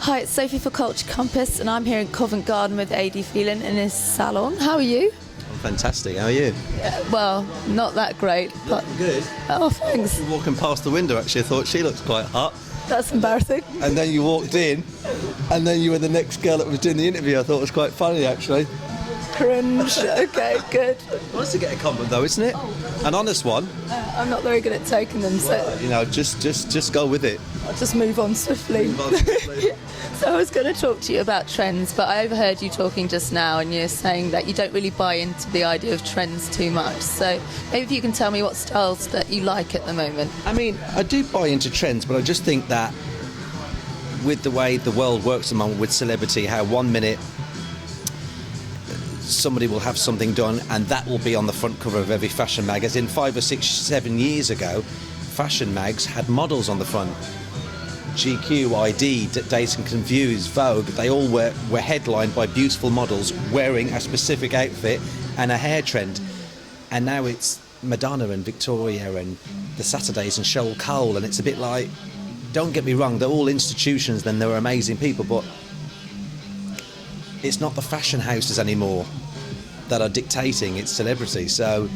Hi, it's Sophie for Culture Compass, and I'm here in Covent Garden with Adee Phelan in his salon. How are you? I'm fantastic. How are you? Well, not that great, but Good. oh, thanks. You were walking past the window, actually, I thought she looks quite hot. That's embarrassing. And then you walked in, and then you were the next girl that was doing the interview. I thought it was quite funny, actually. Cringe. Okay, good. Nice to get a compliment, though, isn't it? An honest one. I'm not very good at taking them, so You know, just go with it. I'll just move on swiftly. So I was going to talk to you about trends, but I overheard you talking just now, and you're saying that you don't really buy into the idea of trends too much. So maybe if you can tell me what styles that you like at the moment. I mean, I do buy into trends, but I just think that with the way the world works at the moment with celebrity, how 1 minute somebody will have something done and that will be on the front cover of every fashion mag. As in 5 or 6, 7 years ago, fashion mags had models on the front. GQ, ID, Dazed and Confused, Vogue, they all were headlined by beautiful models wearing a specific outfit and a hair trend. And now it's Madonna and Victoria and the Saturdays and Cheryl Cole, and it's a bit like, don't get me wrong, they're all institutions and they're amazing people, but it's not the fashion houses anymore that are dictating, it's celebrity. So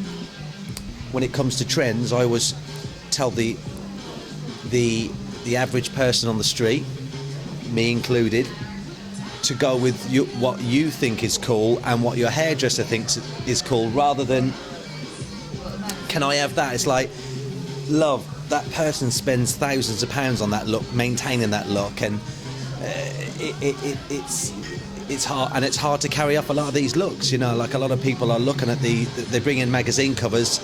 when it comes to trends, I always tell the average person on the street, me included, to go with what you think is cool and what your hairdresser thinks is cool, rather than, can I have that? It's like, love, that person spends thousands of pounds on that look, maintaining that look, and it's hard, and it's hard to carry up a lot of these looks, you know, like a lot of people are looking at they bring in magazine covers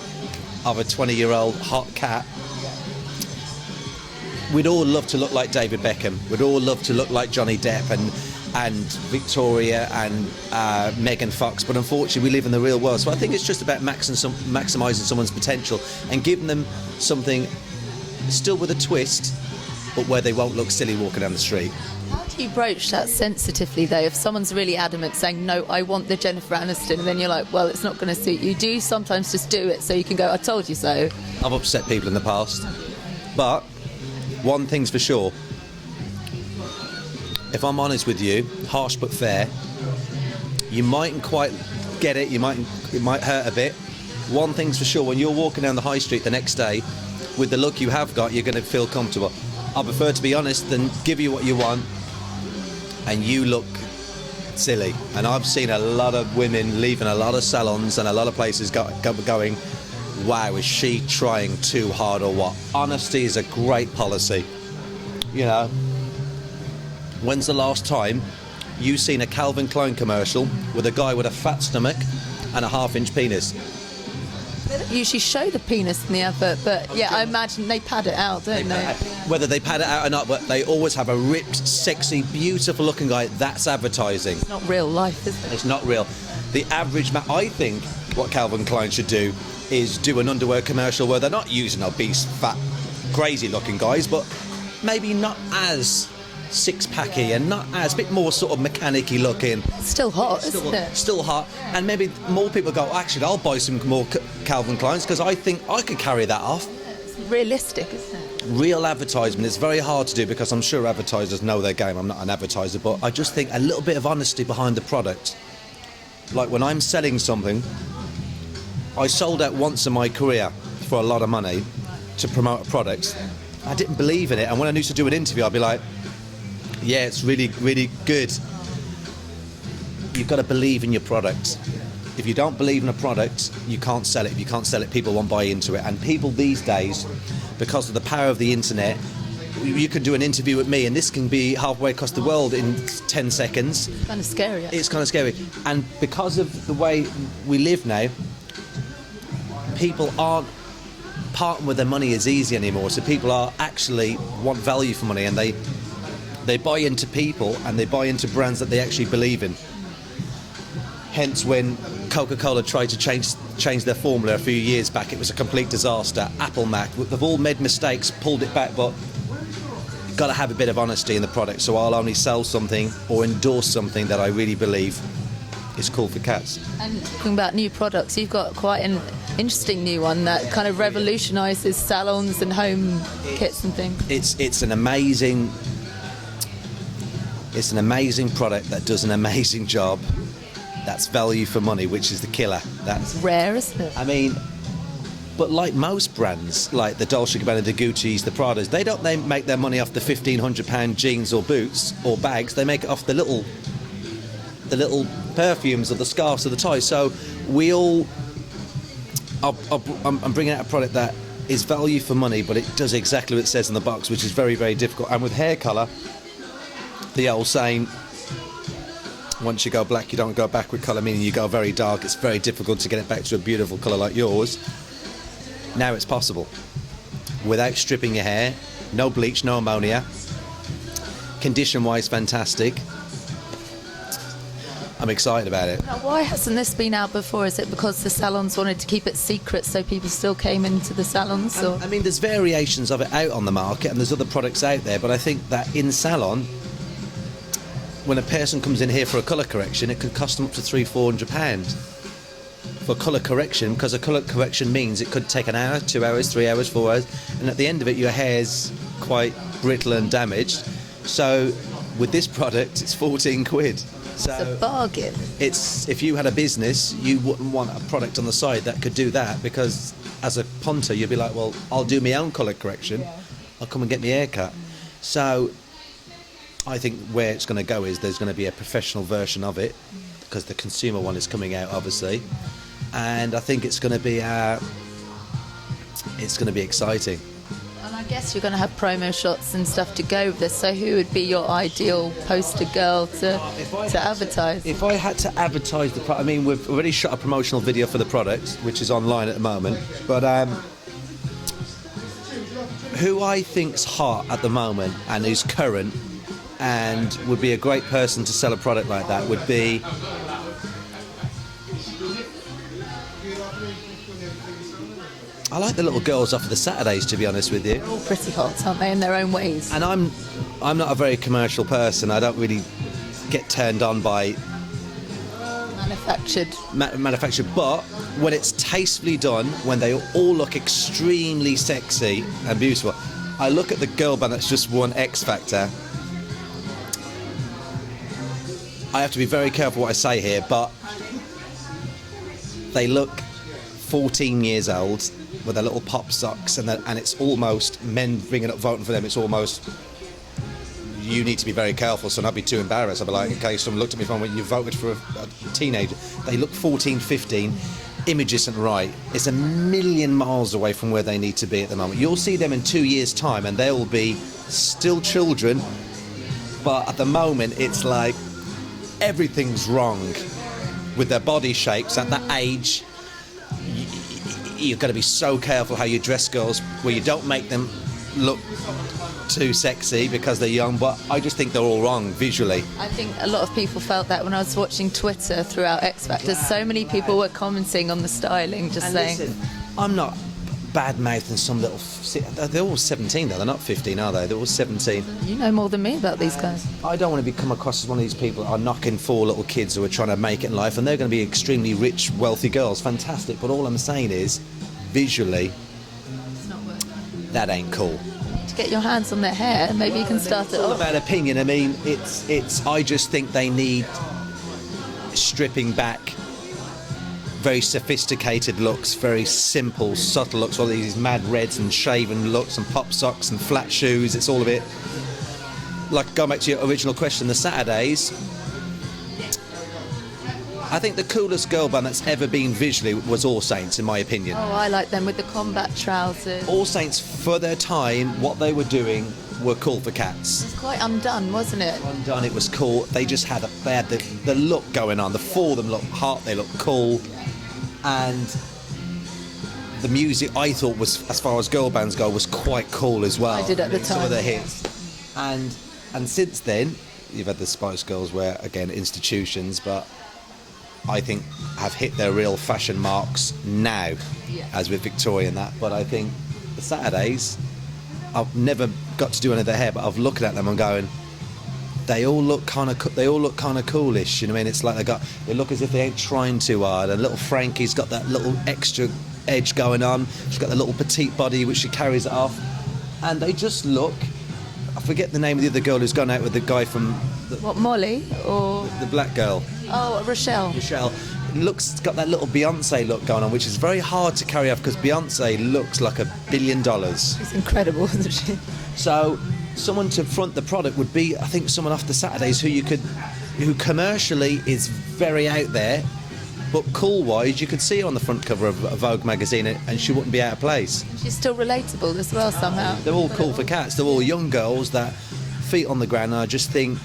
of a 20-year-old hot cat. We'd all love to look like David Beckham. We'd all love to look like Johnny Depp and Victoria and Megan Fox, but unfortunately we live in the real world. So I think it's just about maximising someone's potential and giving them something still with a twist, but where they won't look silly walking down the street. How do you broach that sensitively, though? If someone's really adamant, saying, no, I want the Jennifer Aniston, and then you're like, well, it's not going to suit you. Do you sometimes just do it so you can go, I told you so? I've upset people in the past, but one thing's for sure. If I'm honest with you, harsh but fair, you mightn't quite get it, it might hurt a bit. One thing's for sure, when you're walking down the high street the next day, with the look you have got, you're going to feel comfortable. I prefer to be honest than give you what you want and you look silly. And I've seen a lot of women leaving a lot of salons and a lot of places going, wow, is she trying too hard or what? Honesty is a great policy. You know, when's the last time you seen a Calvin Klein commercial with a guy with a fat stomach and a half-inch penis? They don't usually show the penis in the advert, but yeah, I imagine they pad it out, don't they? Whether they pad it out or not, but they always have a ripped, sexy, beautiful-looking guy. That's advertising. It's not real life, is it? It's not real. The average man, I think what Calvin Klein should do is do an underwear commercial where they're not using obese, fat, crazy-looking guys, but maybe not as six-packy and not as, a bit more sort of mechanic-y looking. Still hot, isn't it? Still hot, and maybe more people go, actually, I'll buy some more Calvin Kleins because I think I could carry that off. It's realistic, isn't it? Real advertisement is very hard to do because I'm sure advertisers know their game. I'm not an advertiser, but I just think a little bit of honesty behind the product. Like when I'm selling something, I sold out once in my career for a lot of money to promote a product. I didn't believe in it, and when I used to do an interview, I'd be like, yeah, it's really, really good. You've got to believe in your product. If you don't believe in a product, you can't sell it. If you can't sell it, people won't buy into it. And people these days, because of the power of the internet, you can do an interview with me and this can be halfway across the world in 10 seconds. It's kind of scary, actually. It's kind of scary. And because of the way we live now, people aren't parting with their money as easy anymore. So people are actually want value for money, and they buy into people and they buy into brands that they actually believe in. Hence, when Coca-Cola tried to change their formula a few years back, it was a complete disaster. Apple, Mac, they've all made mistakes, pulled it back, but you've got to have a bit of honesty in the product. So I'll only sell something or endorse something that I really believe is cool for cats. And talking about new products, you've got quite an interesting new one that kind of revolutionises salons and home kits and things. It's an amazing It's an amazing product that does an amazing job. That's value for money, which is the killer. That's rare, isn't it? I mean, but like most brands, like the Dolce & Gabbana, the Gucci's, the Pradas, they make their money off the £1,500 jeans or boots or bags. They make it off the little perfumes or the scarves or the ties. So I'm bringing out a product that is value for money, but it does exactly what it says in the box, which is very, very difficult. And with hair colour, the old saying, once you go black, you don't go back with colour, meaning you go very dark. It's very difficult to get it back to a beautiful colour like yours. Now it's possible. Without stripping your hair, no bleach, no ammonia. Condition-wise, fantastic. I'm excited about it. Now, why hasn't this been out before? Is it because the salons wanted to keep it secret so people still came into the salons? Or? I mean, there's variations of it out on the market and there's other products out there, but I think that in salon, when a person comes in here for a colour correction, it could cost them up to £300-400 for colour correction, because a colour correction means it could take an hour, 2 hours, 3 hours, 4 hours, and at the end of it your hair's quite brittle and damaged. So with this product it's 14 quid. So it's a bargain. It's, if you had a business, you wouldn't want a product on the side that could do that, because as a punter you'd be like, well, I'll do my own colour correction, I'll come and get my hair cut. So I think where it's going to go is there's going to be a professional version of it, because the consumer one is coming out obviously, and I think it's going to be exciting. And I guess you're going to have promo shots and stuff to go with this, so who would be your ideal poster girl to advertise? If I had to advertise the product, I mean, we've already shot a promotional video for the product, which is online at the moment, but who I think's hot at the moment and who's current and would be a great person to sell a product like that would be I like the little girls off of the Saturdays, to be honest with you. They're all pretty hot, aren't they, in their own ways? And I'm not a very commercial person. I don't really get turned on by manufactured, but when it's tastefully done, when they all look extremely sexy and beautiful, I look at the girl band that's just won X Factor. I have to be very careful what I say here, but they look 14 years old with their little pop socks, and it's almost men ringing up voting for them. It's almost, you need to be very careful, so not be too embarrassed. I'll be like, okay, someone looked at me when you voted for a teenager. They look 14, 15. Image isn't right. It's a million miles away from where they need to be at the moment. You'll see them in 2 years' time and they'll be still children, but at the moment it's like everything's wrong with their body shapes at that age. You've got to be so careful how you dress girls, where you don't make them look too sexy because they're young, but I just think they're all wrong visually. I think a lot of people felt that when I was watching Twitter throughout X Factor. So many people were commenting on the styling, just saying. Listen, I'm not bad-mouthing some little... They're all 17 though, they're not 15, are they? They're all 17. You know more than me about these guys. I don't want to come across as one of these people that are knocking 4 little kids who are trying to make it in life, and they're going to be extremely rich, wealthy girls. Fantastic, but all I'm saying is, visually, It's not working. that ain't cool. To get your hands on their hair, maybe you can start it It's all off. about opinion. I mean, it's. I just think they need stripping back very sophisticated looks, very simple, subtle looks, all these mad reds and shaven looks and pop socks and flat shoes. It's all a bit like, going back to your original question, the Saturdays. I think the coolest girl band that's ever been visually was All Saints, in my opinion. Oh, I like them with the combat trousers. All Saints, for their time, what they were doing were cool for cats. It's quite undone, wasn't it? Undone, it was cool. They just had the look going on. The 4 of them looked hot, they looked cool. And the music, I thought, was, as far as girl bands go, was quite cool as well. I did at the Some of time. their hits. And since then, you've had the Spice Girls, where, again, institutions, but I think have hit their real fashion marks now, as with Victoria and that. But I think the Saturdays, I've never got to do any of their hair, but I've looked at them and going, they all look kind of coolish. You know what I mean? It's like they look as if they ain't trying too hard. And little Frankie's got that little extra edge going on. She's got the little petite body which she carries it off, and they just look. I forget the name of the other girl who's gone out with the guy from What, Molly or the black girl. Rochelle? Michelle looks got that little Beyonce look going on, which is very hard to carry off because Beyonce looks like $1 billion. She's incredible, isn't she? So someone to front the product would be, I think, someone off the Saturdays who commercially is very out there, but cool-wise, you could see her on the front cover of a Vogue magazine and she wouldn't be out of place. She's still relatable as well somehow. They're all cool for cats. They're all young girls that feet on the ground, and I just think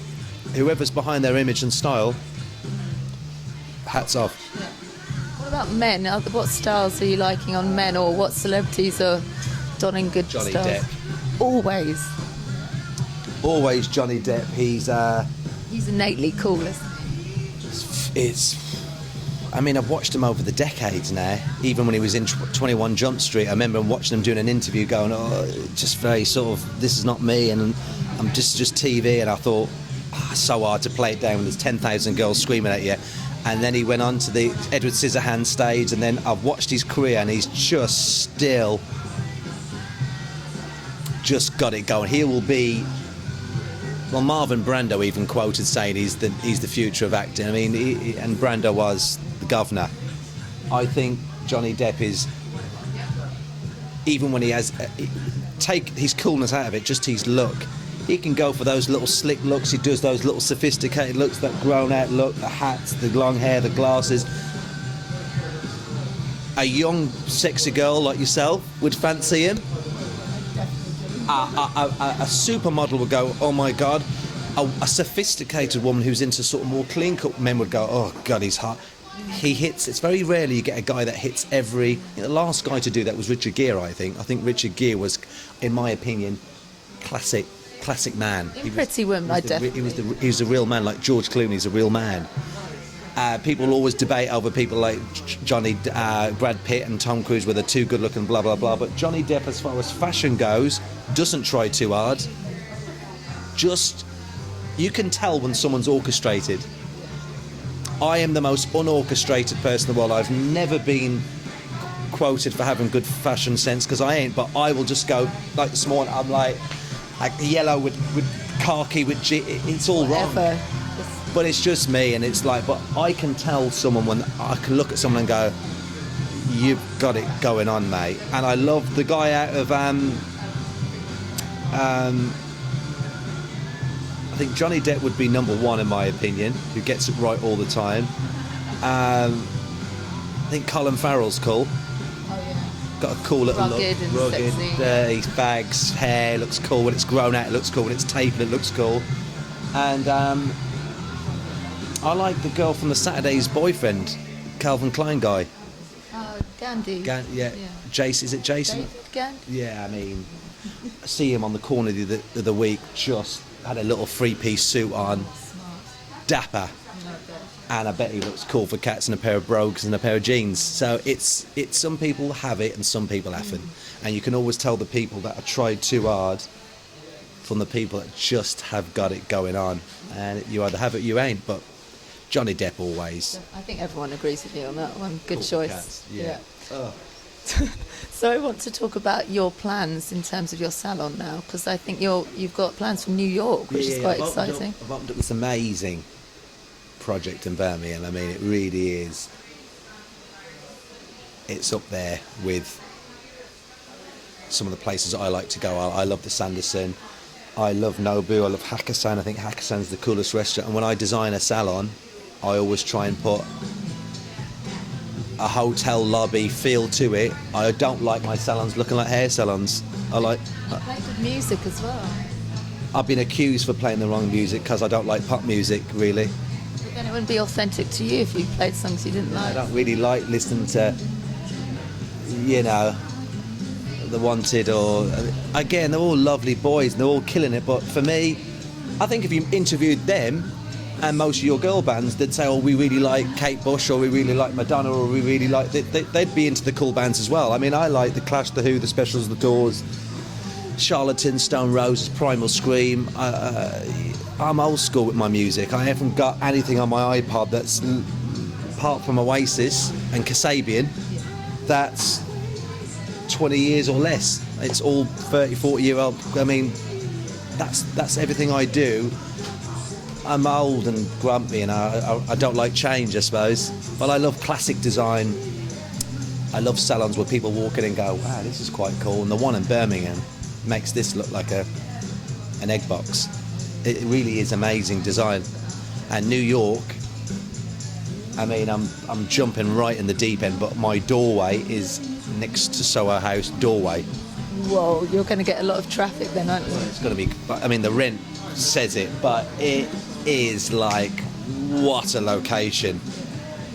whoever's behind their image and style, hats off. Yeah. What about men? What styles are you liking on men, or what celebrities are donning good Johnny styles? Depp. Always Johnny Depp. He's innately cool, isn't he? I've watched him over the decades now. Even when he was in 21 Jump Street, I remember watching him doing an interview going, just very sort of, this is not me, and I'm just TV, and I thought, so hard to play it down when there's 10,000 girls screaming at you. And then he went on to the Edward Scissorhands stage, and then I've watched his career, and he's just still just got it going. He will be... Well, Marlon Brando even quoted saying he's the future of acting. I mean, and Brando was the governor. I think Johnny Depp is, even when he has, take his coolness out of it, just his look. He can go for those little slick looks. He does those little sophisticated looks, that grown-out look, the hats, the long hair, the glasses. A young, sexy girl like yourself would fancy him. A supermodel would go, oh my God. A sophisticated woman who's into sort of more clean-cut men would go, oh God, he's hot. He hits, it's very rarely you get a guy that hits every... the last guy to do that was Richard Gere, I think. I think Richard Gere was, in my opinion, classic man. Pretty Woman, I definitely... He was a real man, like George Clooney's a real man. People always debate over people like Brad Pitt and Tom Cruise, whether they're too good looking, blah, blah, blah. But Johnny Depp, as far as fashion goes, doesn't try too hard. Just, you can tell when someone's orchestrated. I am the most unorchestrated person in the world. I've never been quoted for having good fashion sense, because I ain't, but I will just go, like this morning, I'm like yellow with khaki, with it's all wrong. But it's just me, and it's like, but I can tell someone when I can look at someone and go, you've got it going on, mate. And I love the guy out of, I think Johnny Depp would be number one in my opinion, who gets it right all the time. I think Colin Farrell's cool. Oh, yeah. Got a cool little rugged look. And sexy. His bags, hair looks cool. When it's grown out, it looks cool. When it's tapered, it looks cool. And I like the girl from the Saturday's Boyfriend, Calvin Klein guy. Gandhi. Yeah. Jason, is it Jason? David Gandhi? Yeah, I mean, I see him on the corner the other week, just had a little three-piece suit on, dapper, and I bet he looks cool for cats, and a pair of brogues and a pair of jeans. So it's some people have it and some people haven't, and you can always tell the people that have tried too hard from the people that just have got it going on, and you either have it or you ain't. But Johnny Depp always. I think everyone agrees with you on that one. Good choice. Cats. Yeah. So I want to talk about your plans in terms of your salon now, because I think you've got plans from New York, which is quite exciting. I've opened up this amazing project in Birmingham. I mean, it really is. It's up there with some of the places I like to go. I love the Sanderson. I love Nobu. I love Hakkasan. I think Hakkasan's the coolest restaurant. And when I design a salon, I always try and put a hotel lobby feel to it. I don't like my salons looking like hair salons. You play good music as well. I've been accused for playing the wrong music because I don't like pop music, really. But then it wouldn't be authentic to you if you played songs you didn't like. I don't really like listening to, The Wanted, or again, they're all lovely boys and they're all killing it, but for me, I think if you interviewed them and most of your girl bands, they'd say, oh, we really like Kate Bush, or we really like Madonna, or we really like... They'd be into the cool bands as well. I mean, I like The Clash, The Who, The Specials, The Doors, Charlatans, Stone Roses, Primal Scream. I'm old school with my music. I haven't got anything on my iPod that's, apart from Oasis and Kasabian, that's 20 years or less. It's all 30, 40-year-old. I mean, that's everything I do. I'm old and grumpy, and I don't like change, I suppose. But I love classic design. I love salons where people walk in and go, wow, this is quite cool. And the one in Birmingham makes this look like an egg box. It really is amazing design. And New York, I mean, I'm jumping right in the deep end, but my doorway is next to Soho House doorway. Whoa, you're going to get a lot of traffic then, aren't you? It's going to be, I mean, the rent says it, but it is like, what a location.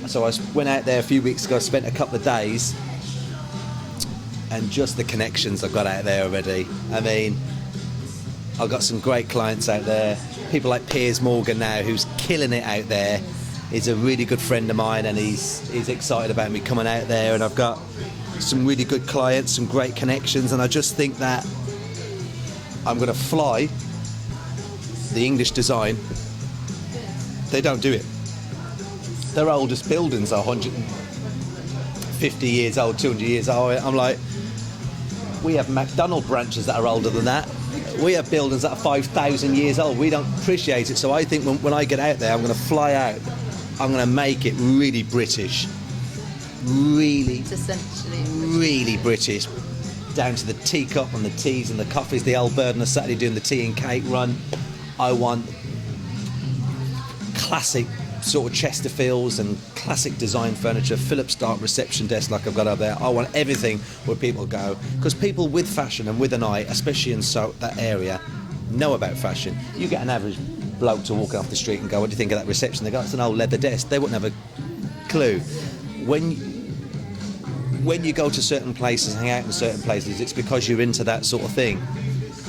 So I went out there a few weeks ago, spent a couple of days, and just the connections I've got out there already. I mean, I've got some great clients out there. People like Piers Morgan now, who's killing it out there. He's a really good friend of mine, and he's excited about me coming out there. And I've got some really good clients, some great connections, and I just think that I'm going to fly the English design. They don't do it. Their oldest buildings are 150 years old, 200 years old. I'm like, we have McDonald's branches that are older than that. We have buildings that are 5,000 years old. We don't appreciate it. So I think when I get out there, I'm going to fly out. I'm going to make it really British. Really, Essentially. really British. Down to the teacup and the teas and the coffees. The old bird on a Saturday doing the tea and cake run. I want classic sort of Chesterfields and classic design furniture, Phillips Stark reception desk like I've got up there. I want everything where people go, because people with fashion and with an eye, especially in that area, know about fashion. You get an average bloke to walk off the street and go, what do you think of that reception? They go, it's an old leather desk. They wouldn't have a clue. When you go to certain places, hang out in certain places, it's because you're into that sort of thing.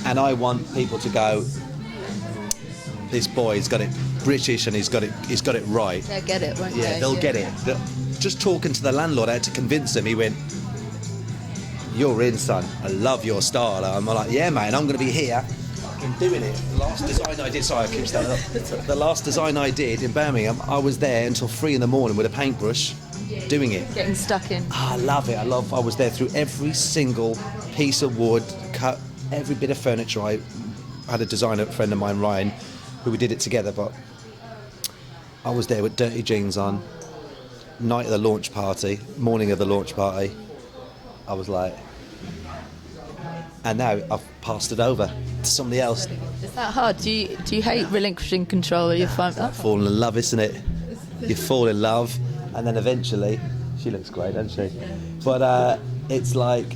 And I want people to go, this boy's got it British and he's got it right. They'll get it, won't they? Yeah, they'll get it. Just talking to the landlord, I had to convince him. He went, you're in, son. I love your style. I'm like, yeah, mate, I'm going to be here. Fucking doing it. The last design I did, sorry, I keep standing up. The last design I did in Birmingham, I was there until 3 a.m. with a paintbrush doing it. Getting stuck in. Oh, I love it. I was there through every single piece of wood, cut every bit of furniture. I had a designer friend of mine, Ryan, who we did it together, but I was there with dirty jeans on, night of the launch party, morning of the launch party. I was like, and now I've passed it over to somebody else. Is that hard? Do you hate relinquishing control of your phone? Fall in love, isn't it? You fall in love, and then eventually, she looks great, doesn't she? But it's like,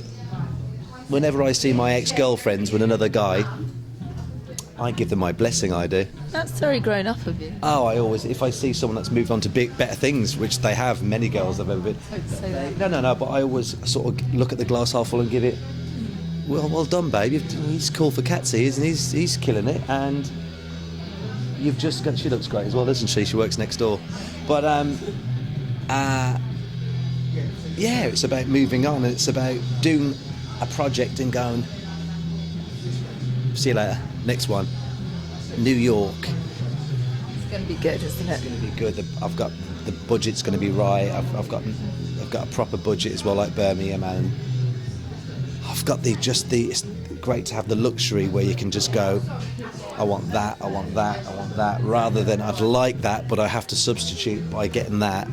whenever I see my ex-girlfriends with another guy, I give them my blessing, I do. That's very grown up of you. Oh, I always, if I see someone that's moved on to better things, which they have, many girls I've ever been. Don't say that. No, but I always sort of look at the glass half full and give it, well done, babe. He's cool for Catsy, isn't he? He's killing it, and you've just got, she looks great as well, doesn't she? She works next door. But, yeah, it's about moving on, and it's about doing a project and going, see you later. Next one, New York. It's going to be good, isn't it? It's going to be good. I've got the budget's going to be right. I've got a proper budget as well, like Birmingham, and I've got it's great to have the luxury where you can just go, I want that, rather than I'd like that, but I have to substitute by getting that,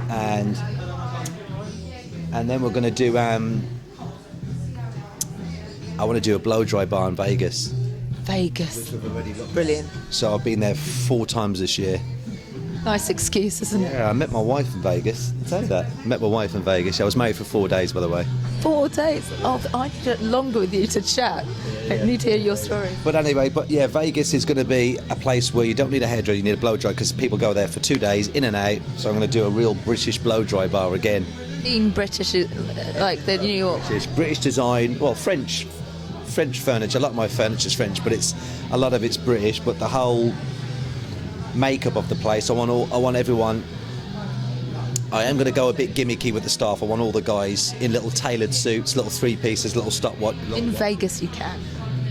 and then we're going to do. I want to do a blow dry bar in Vegas. Vegas. Brilliant. So I've been there 4 times this year. Nice excuse, isn't it? Yeah, I met my wife in Vegas. I'll tell you that. I met my wife in Vegas. I was married for 4 days, by the way. 4 days? Oh, I need longer with you to chat. I need to hear your story. But anyway, Vegas is going to be a place where you don't need a hairdryer, you need a blow dry, because people go there for 2 days, in and out. So I'm going to do a real British blow dry bar again. Being British, like the New York. It's British design, well, French furniture. A lot of my furniture's French, but a lot of it's British. But the whole makeup of the place, I want everyone. I am going to go a bit gimmicky with the staff. I want all the guys in little tailored suits, little 3-pieces, little stopwatch. In Vegas, you can.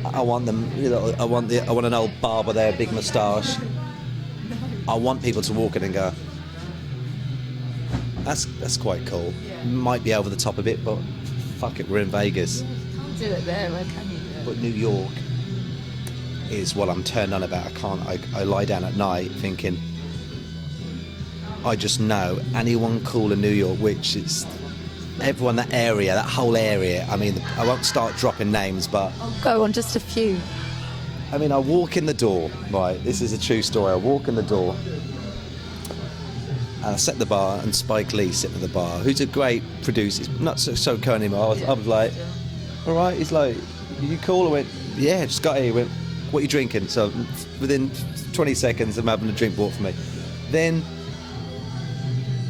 I want them. I want an old barber there, big moustache. I want people to walk in and go, that's quite cool. Might be over the top a bit, but fuck it, we're in Vegas. Do it there, where can you do it? But New York, is what I'm turned on about. I lie down at night thinking, I just know anyone cool in New York, which is everyone, that area, that whole area. I mean, I won't start dropping names, but... Go on, just a few. I mean, I walk in the door, right, this is a true story. I walk in the door, and I set the bar, and Spike Lee sitting at the bar, who's a great producer. He's not so cool anymore. I was like, all right. He's like, you cool? I went, yeah, just got here. He went, what are you drinking? So within 20 seconds, I'm having a drink bought for me. Then,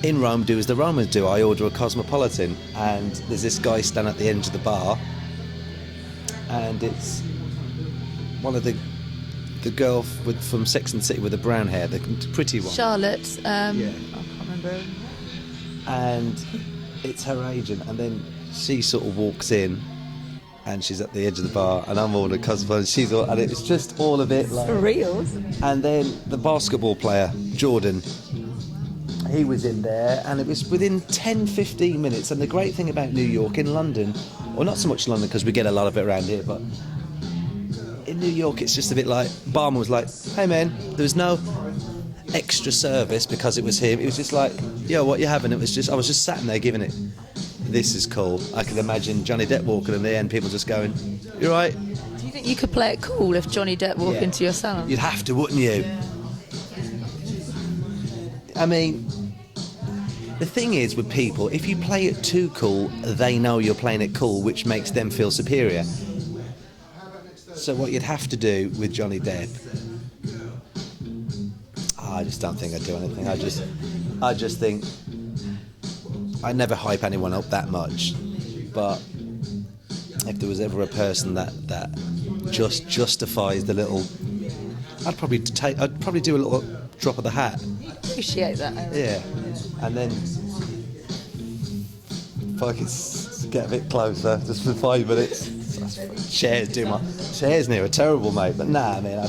in Rome, do as the Romans do. I order a Cosmopolitan, and there's this guy standing at the end of the bar, and it's one of the girl from Sex and the City with the brown hair, the pretty one. Charlotte. Yeah. I can't remember. And it's her agent, and then she sort of walks in, and she's at the edge of the bar, and I'm ordering Cosmopolitan, she's all, and it's just all of it like. For real? And then the basketball player, Jordan, he was in there, and it was within 10-15 minutes. And the great thing about New York, in London, or not so much London because we get a lot of it around here, but in New York it's just a bit like, barman was like, hey man, there was no extra service because it was him. It was just like, yo, what you having? It was just, I was just sat there giving it. This is cool. I can imagine Johnny Depp walking in there and people just going, you right? Do you think you could play it cool if Johnny Depp walked into your salon? You'd have to, wouldn't you? I mean, the thing is with people, if you play it too cool, they know you're playing it cool, which makes them feel superior. So what you'd have to do with Johnny Depp, I just don't think I'd do anything. I just think I never hype anyone up that much. But if there was ever a person that just justifies the little, I'd probably do a little drop of the hat. Appreciate that, Aaron. Yeah. And then if I could get a bit closer, just for 5 minutes. Chairs near are terrible, mate. But nah, I mean, I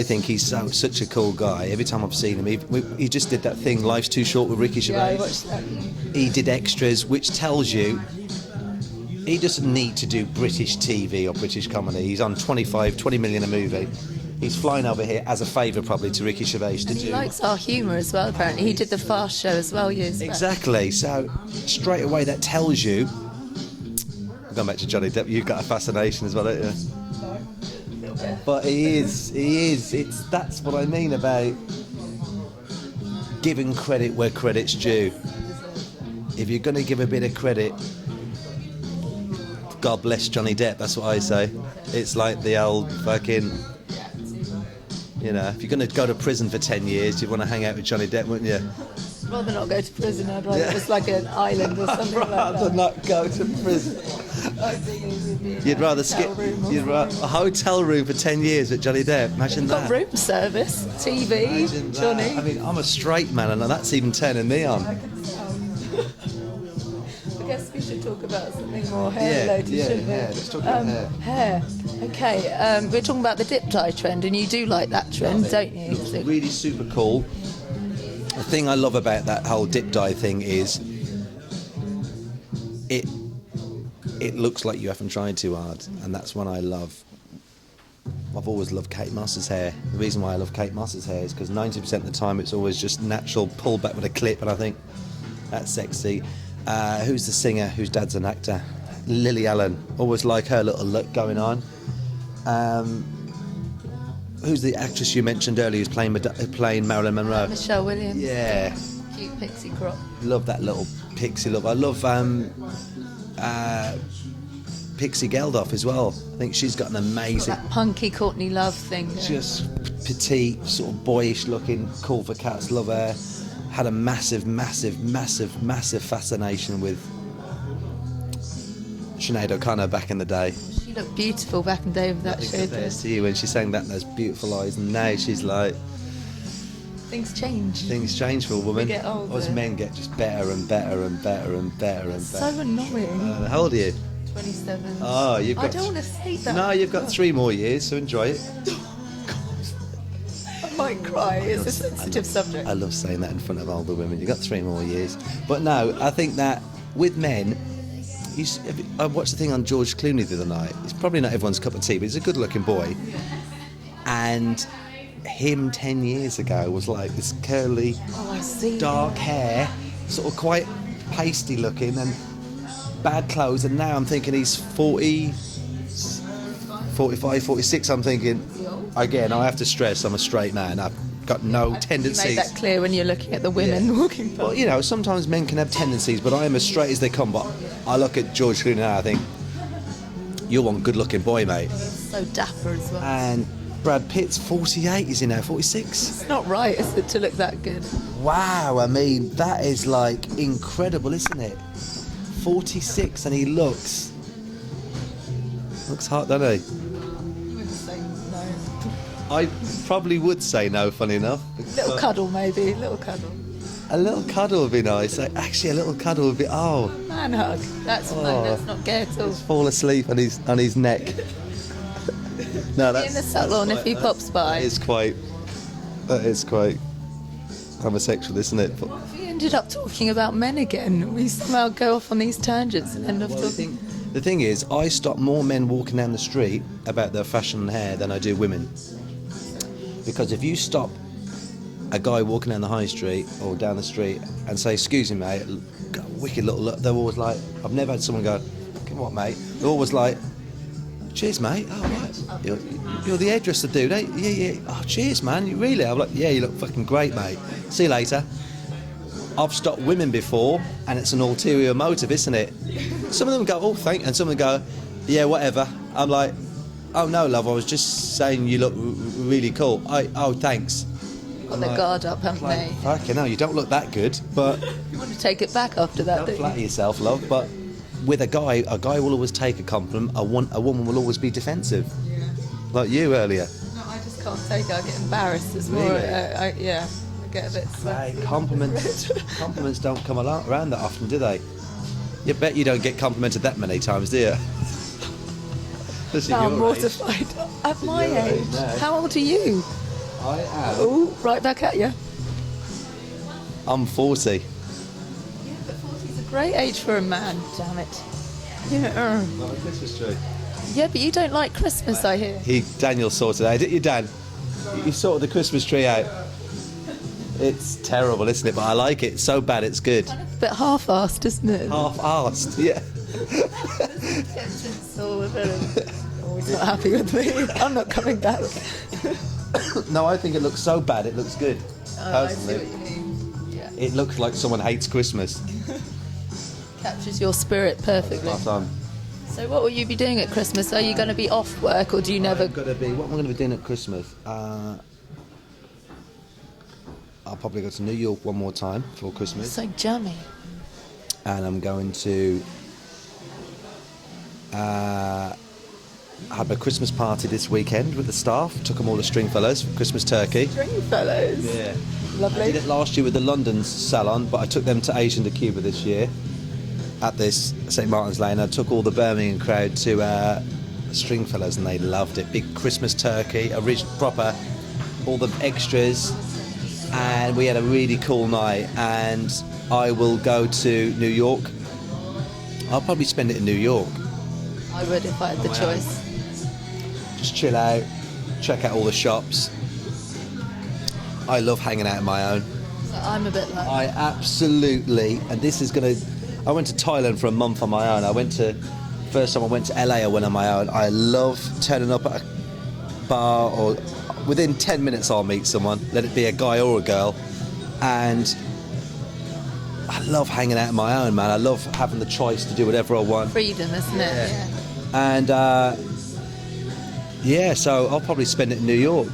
think he's such a cool guy. Every time I've seen him, he just did that thing, Life's Too Short, with Ricky Gervais. Yeah, I watched that. He did extras, which tells you he doesn't need to do British TV or British comedy. He's on 20 million a movie. He's flying over here as a favour, probably, to Ricky Gervais to And do. he likes our humour as well, apparently. He did the Fast Show as well years back. Exactly. So straight away that tells you. Going back to Johnny Depp, you've got a fascination as well, don't you? But he is. That's what I mean about giving credit where credit's due. If you're going to give a bit of credit, God bless Johnny Depp, that's what I say. It's like the old fucking, you know, if you're going to go to prison for 10 years, you'd want to hang out with Johnny Depp, wouldn't you? I'd rather not go to prison. I'd rather it was like an island or something like that. I'd rather not go to prison. You'd rather skip a hotel room for 10 years with Johnny Depp. Imagine that. Got room service, TV, Imagine that. Johnny. I mean, I'm a straight man, and that's even turning me on. I guess we should talk about something more hair-related, shouldn't we? Yeah, let's talk about hair. Hair. Okay, we're talking about the dip dye trend, and you do like that trend, don't you? It's really super cool. The thing I love about that whole dip dye thing is it looks like you haven't tried too hard, and that's what I love. I've always loved Kate Moss's hair. The reason why I love Kate Moss's hair is because 90% of the time it's always just natural pull back with a clip, and I think that's sexy. Who's the singer whose dad's an actor? Lily Allen. Always like her little look going on. Who's the actress you mentioned earlier who's playing Marilyn Monroe? Michelle Williams. Yeah. Cute pixie crop. Love that little pixie look. I love Pixie Geldof as well. I think she's got an amazing... That punky Courtney Love thing. Just petite, sort of boyish looking, cool for cats, love her. Had a massive fascination with Sinead O'Connor back in the day. She looked beautiful back in the day with that show. Compares to you when she sang that in those beautiful eyes, and now she's like... Things change. Things change for a woman. We get older. Us men get just better and better and better and better and better. So annoying. How old are you? 27. Oh, you've got... I don't want to say that. No, you've got 3 more years, so enjoy it. I might cry. It's a sensitive subject. I love saying that in front of older women. You've got 3 more years. But no, I think that with men... I watched the thing on George Clooney the other night. It's probably not everyone's cup of tea, but he's a good-looking boy. And him 10 years ago was like this curly, I see. dark hair, sort of quite pasty looking and bad clothes. And now I'm thinking he's 40, 45, 46. I'm thinking, again, I have to stress I'm a straight man. I've got no tendencies. You made that clear when you're looking at the women walking past. Well, you know, sometimes men can have tendencies, but I am as straight as they come. But I look at George Clooney now, I think, you're one good-looking boy, mate. So dapper as well. And Brad Pitt's 48, is he now 46? It's not right, is it, to look that good? Wow, I mean, that is like incredible, isn't it? 46 and he looks hot, doesn't he? You wouldn't say no. I probably would say no, funny enough. Little cuddle, maybe. Little cuddle. A little cuddle would be nice. Actually, a little cuddle would be, Man hug. That's not gay at all. fall asleep on his neck. No, that's in the salon if he pops by. That is quite homosexual, isn't it? But, We ended up talking about men again. We somehow go off on these tangents and end up talking. the thing is, I stop more men walking down the street about their fashion and hair than I do women. Because if you stop a guy walking down the high street or down the street and say, "Excuse me, mate," got a wicked little look, they're always like, I've never had someone go, "What, mate?" They're always like, "Cheers, mate." "Oh, right. You're the hairdresser dude, eh?" Yeah. "Oh, cheers, man. You really?" I'm like, "Yeah, you look fucking great, mate. See you later." I've stopped women before, and it's an ulterior motive, isn't it? Some of them go, "Oh, thank," and some of them go, "Yeah, whatever." I'm like, "Oh, no, love, I was just saying you look really cool." "Oh, thanks." Got the guard up, haven't they? Fucking hell, you don't look that good, but You want to take it back after that, don't don't flatter you? yourself, love. But with a guy will always take a compliment. A woman will always be defensive, Yeah. like you earlier. No, I just can't take it. I get embarrassed. It's more, Really? I get a bit Hey, compliments don't come around that often, do they? You bet you don't get complimented that many times, do you? Listen, Now I'm your age. mortified. At my your age. age, no. How old are you? I am. Oh, right back at you. I'm 40. Yeah, but 40's a great age for a man. Damn it. Yeah. Not a Christmas tree. Yeah, but you don't like Christmas, I hear. Daniel sorted out, didn't you, Dan? You sorted the Christmas tree out. It's terrible, isn't it? But I like it. It's so bad, it's good. A bit half-assed, isn't it? Half-arsed, yeah. Oh, he's not happy with me. I'm not coming back. No, I think it looks so bad, it looks good. I see Personally, what you mean. Yeah. it looks like someone hates Christmas. Captures your spirit perfectly. Spot on. So what will you be doing at Christmas? Are you going to be off work or do you never... What am I going to be doing at Christmas? I'll probably go to New York one more time for Christmas. So jammy. And I'm going to have a Christmas party this weekend with the staff. Took them all to Stringfellows for Christmas turkey. Stringfellows. Yeah. I Lovely. did it last year with the London salon, but I took them to Asian to Cuba this year at this St Martin's Lane. I took all the Birmingham crowd to Stringfellows and they loved it. Big Christmas turkey, original, proper, all the extras, and we had a really cool night. And I will go to New York. I'll probably spend it in New York. I would if I had the choice. Just chill out, check out all the shops. I love hanging out on my own. So I'm a bit like... I absolutely, and this is going to... I went to Thailand for a month on my own. First time I went to LA, I went on my own. I love turning up at a bar, or within 10 minutes I'll meet someone, let it be a guy or a girl. And I love hanging out on my own, man. I love having the choice to do whatever I want. Freedom, isn't it? Yeah. And so I'll probably spend it in New York.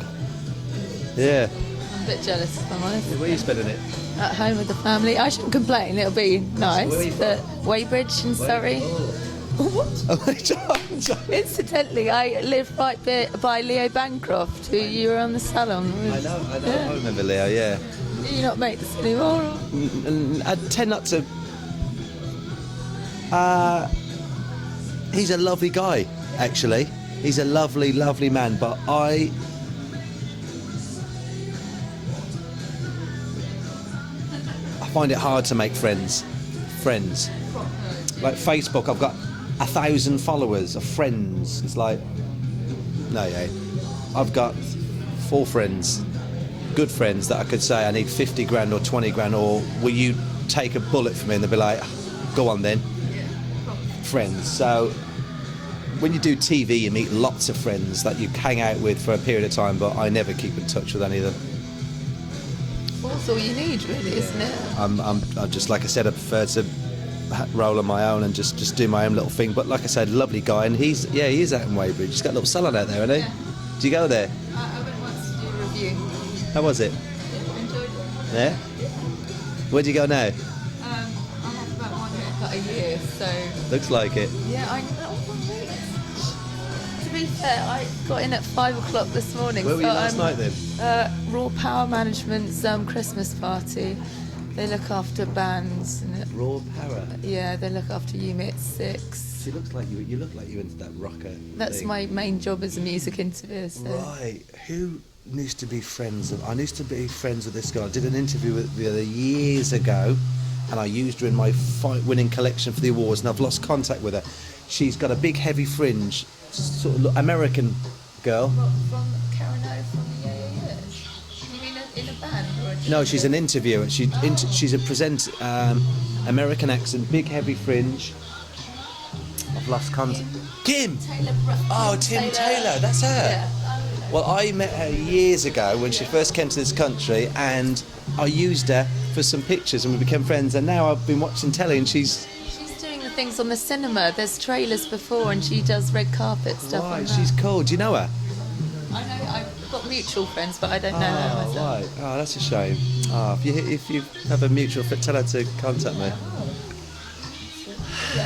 Yeah. I'm a bit jealous, if I'm honest. Where are you spending it? At home with the family. I shouldn't complain, it'll be nice. Where are you But Weybridge in Surrey. What? Incidentally, I live right by Leo Bancroft, who you were on the salon with. I know. Yeah. I remember Leo, yeah. Do you not make this anymore? Or? I tend not to. He's a lovely guy, actually. He's a lovely, lovely man, but I find it hard to make friends. Like Facebook, I've got 1,000 followers of friends. It's like, no, yeah. I've got 4 friends, good friends, that I could say I need 50 grand or 20 grand, or will you take a bullet for me? And they'll be like, go on then. Friends. So when you do TV, you meet lots of friends that you hang out with for a period of time, but I never keep in touch with any of them. Well, that's all you need, really, isn't it? I'm just, like I said, I prefer to roll on my own and just do my own little thing. But like I said, lovely guy, and he is out in Weybridge. He's got a little salon out there, hasn't he? Yeah. Do you go there? I went once to do a review. How was it? Yeah, enjoyed it. Yeah? Where do you go now? I have about one haircut a year, so... Looks like it. Yeah, I know. To be fair, I got in at 5 o'clock this morning. Where were you last night then? Raw Power Management's Christmas party. They look after bands. Raw Power. Yeah, they look after Unit 6. She looks like you look like you're into that rocker. That's thing. my main job as a music interviewer. So. Right. Who used to be friends of... I used to be friends with this girl. I did an interview with her years ago, and I used her in my fight-winning collection for the awards, and I've lost contact with her. She's got a big, heavy fringe, sort of American girl. From Karen O from the Yeah. You mean in a band? Or No, she's an interviewer. She's a presenter, American accent, big, heavy fringe. I've lost contact. Kim! Tim Taylor, that's her. Yeah. Well, I met her years ago when she first came to this country, and I used her for some pictures, and we became friends. And now I've been watching telly, and she's doing the things on the cinema. There's trailers before, and she does red carpet stuff. right. On that. She's cool. Do you know her? I know. I've got mutual friends, but I don't know her myself. Right. Oh, that's a shame. Oh, if you have a mutual friend, tell her to contact me.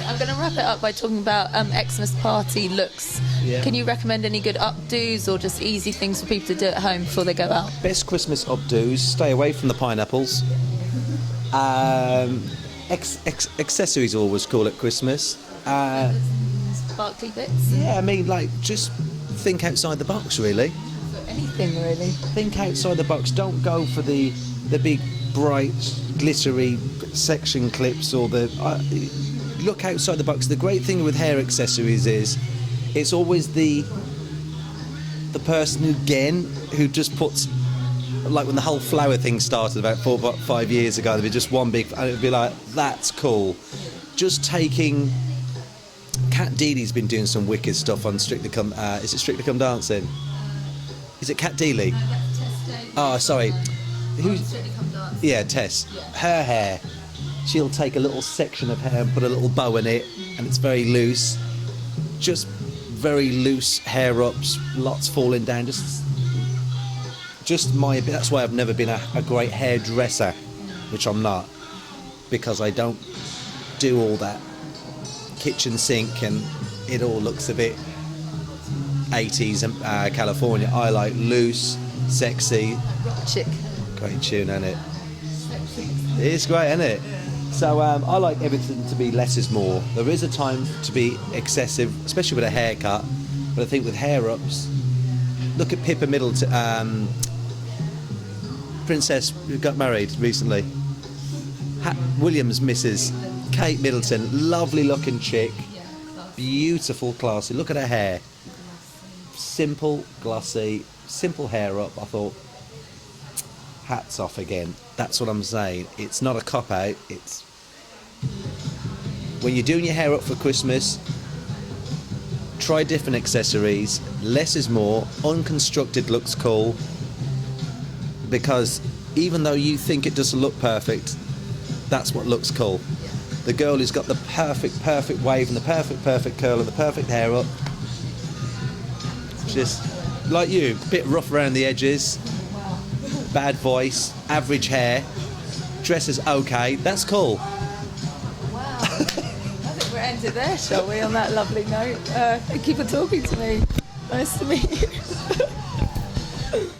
I'm going to wrap it up by talking about Xmas party looks. Yeah. Can you recommend any good updos or just easy things for people to do at home before they go out? Best Christmas updos: stay away from the pineapples. Accessories always cool at Christmas. Sparkly bits? Yeah, I mean, like, just think outside the box, really. Anything, really. Think outside the box. Don't go for the big, bright, glittery section clips or the... look outside the box. The great thing with hair accessories is it's always the person who just puts... Like when the whole flower thing started about 4 or 5 years ago, there'd be just one big... And it'd be like, that's cool. Just taking... Cat Deely's been doing some wicked stuff on Strictly Come... is it Strictly Come Dancing? Is it Cat Deely? No, that's Tess Davies. Oh, sorry. Who's... Strictly Come Dancing. Yeah, Tess. Yeah. Her hair. She'll take a little section of hair and put a little bow in it, and it's very loose. Just very loose hair ups, lots falling down. Just my... That's why I've never been a great hairdresser, which I'm not, because I don't do all that kitchen sink and it all looks a bit 80s and California. I like loose, sexy. Rock chick. Great tune, isn't it? Sexy. It's great, isn't it? So I like everything to be less is more. There is a time to be excessive, especially with a haircut. But I think with hair ups, look at Pippa Middleton, Princess who got married recently. Williams' Mrs. Kate Middleton, lovely looking chick, beautiful, classy. Look at her hair. Simple, glossy, simple hair up. I thought, hats off again. That's what I'm saying. It's not a cop out. It's when you're doing your hair up for Christmas, try different accessories. Less is more. Unconstructed looks cool, because even though you think it doesn't look perfect, that's what looks cool. The girl who's got the perfect wave and the perfect curl and the perfect hair up, just like you, bit rough around the edges, bad voice, average hair, dresses okay, that's cool. Wow. I think we're ended there, shall we, on that lovely note. Thank you for talking to me. Nice to meet you.